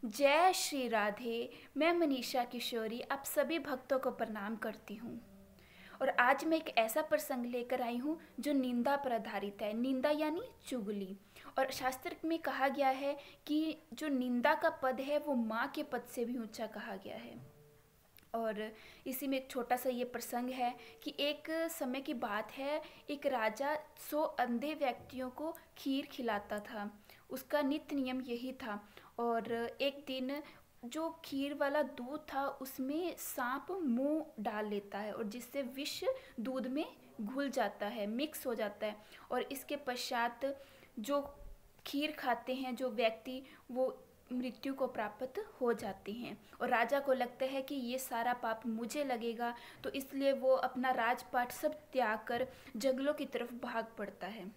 जय श्री राधे। मैं मनीषा किशोरी आप सभी भक्तों को प्रणाम करती हूँ। और आज मैं एक ऐसा प्रसंग लेकर आई हूँ जो निंदा पर आधारित है। निंदा यानी चुगली। और शास्त्र में कहा गया है कि जो निंदा का पद है वो माँ के पद से भी ऊंचा कहा गया है। और इसी में एक छोटा सा ये प्रसंग है कि एक समय की बात है, एक राजा 100 अंधे व्यक्तियों को खीर खिलाता था। उसका नित्य नियम यही था। और एक दिन जो खीर वाला दूध था उसमें सांप मुंह डाल लेता है और जिससे विष दूध में घुल जाता है, मिक्स हो जाता है। और इसके पश्चात जो खीर खाते हैं जो व्यक्ति वो मृत्यु को प्राप्त हो जाते हैं। और राजा को लगता है कि ये सारा पाप मुझे लगेगा, तो इसलिए वो अपना राजपाट सब त्याग कर जंगलों की तरफ भाग पड़ता है।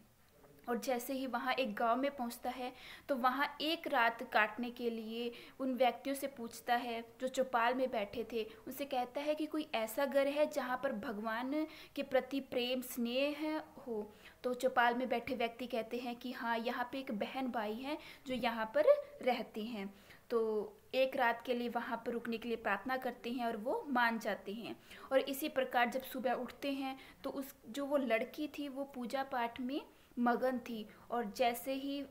और जैसे ही वहाँ एक गांव में पहुँचता है तो वहाँ एक रात काटने के लिए उन व्यक्तियों से पूछता है जो चौपाल में बैठे थे। उनसे कहता है कि कोई ऐसा घर है जहाँ पर भगवान के प्रति प्रेम स्नेह हो। तो चौपाल में बैठे व्यक्ति कहते हैं कि हाँ, यहाँ पे एक बहन भाई हैं जो यहाँ पर रहते हैं। तो एक रात के लिए वहाँ पर रुकने के लिए प्रार्थना करते हैं और वो मान जाते हैं। और इसी प्रकार जब सुबह उठते हैं तो उस जो वो लड़की थी वो पूजा पाठ में मगन थी। और जैसे ही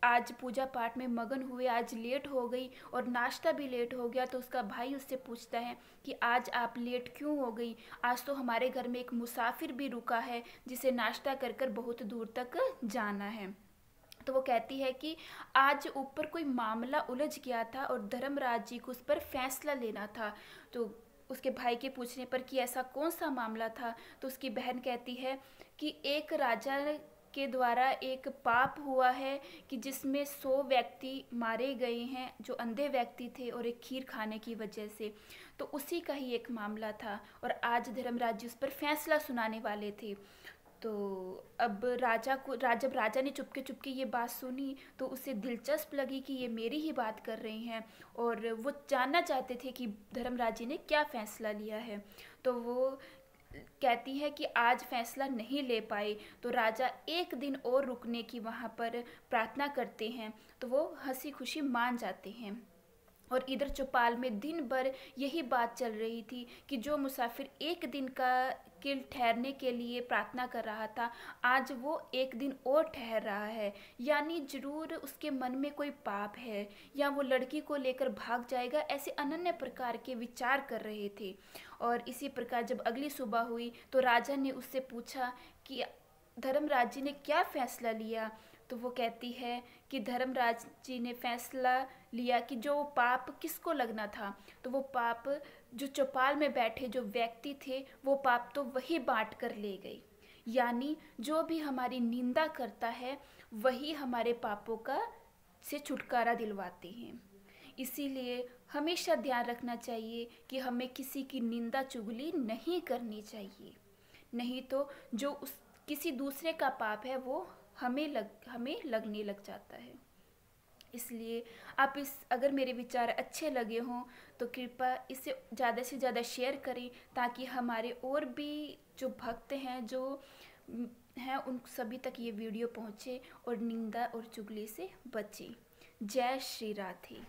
आज पूजा पाठ में मगन हुए, आज लेट हो गई और नाश्ता भी लेट हो गया, तो उसका भाई उससे पूछता है कि आज आप लेट क्यों हो गई? आज तो हमारे घर में एक मुसाफिर भी रुका है जिसे नाश्ता कर कर बहुत दूर तक जाना है। तो वो कहती है कि आज ऊपर कोई मामला उलझ गया था और धर्मराज जी को उस पर फैसला लेना था। तो उसके भाई के पूछने पर कि ऐसा कौन सा मामला था, तो उसकी बहन कहती है कि एक राजा के द्वारा एक पाप हुआ है कि जिसमें 100 व्यक्ति मारे गए हैं जो अंधे व्यक्ति थे और एक खीर खाने की वजह से। तो उसी का ही एक मामला था और आज धर्मराज जी उस पर फैसला सुनाने वाले थे। तो अब जब राजा ने चुपके चुपके ये बात सुनी तो उसे दिलचस्प लगी कि ये मेरी ही बात कर रही हैं और वो जानना चाहते थे कि धर्मराज जी ने क्या फैसला लिया है। तो वो कहती है कि आज फैसला नहीं ले पाए, तो राजा एक दिन और रुकने की वहाँ पर प्रार्थना करते हैं। तो वो हंसी खुशी मान जाते हैं। और इधर चौपाल में दिन भर यही बात चल रही थी कि जो मुसाफिर एक दिन का के ठहरने के लिए प्रार्थना कर रहा था, आज वो एक दिन और ठहर रहा है, यानी जरूर उसके मन में कोई पाप है या वो लड़की को लेकर भाग जाएगा। ऐसे अनन्य प्रकार के विचार कर रहे थे। और इसी प्रकार जब अगली सुबह हुई तो राजा ने उससे पूछा कि धर्मराज जी ने क्या फैसला लिया। तो वो कहती है कि धर्मराज जी ने फैसला लिया कि जो पाप किसको लगना था, तो वो पाप जो चौपाल में बैठे जो व्यक्ति थे वो पाप तो वही बांट कर ले गई। यानी जो भी हमारी निंदा करता है वही हमारे पापों का से छुटकारा दिलवाते हैं। इसीलिए हमेशा ध्यान रखना चाहिए कि हमें किसी की निंदा चुगली नहीं करनी चाहिए, नहीं तो जो उस किसी दूसरे का पाप है वो हमें लगने लग जाता है। इसलिए आप अगर मेरे विचार अच्छे लगे हों तो कृपया इसे ज़्यादा से ज़्यादा शेयर करें ताकि हमारे और भी जो भक्त हैं जो हैं उन सभी तक ये वीडियो पहुँचे और निंदा और चुगली से बचें। जय श्री राधे।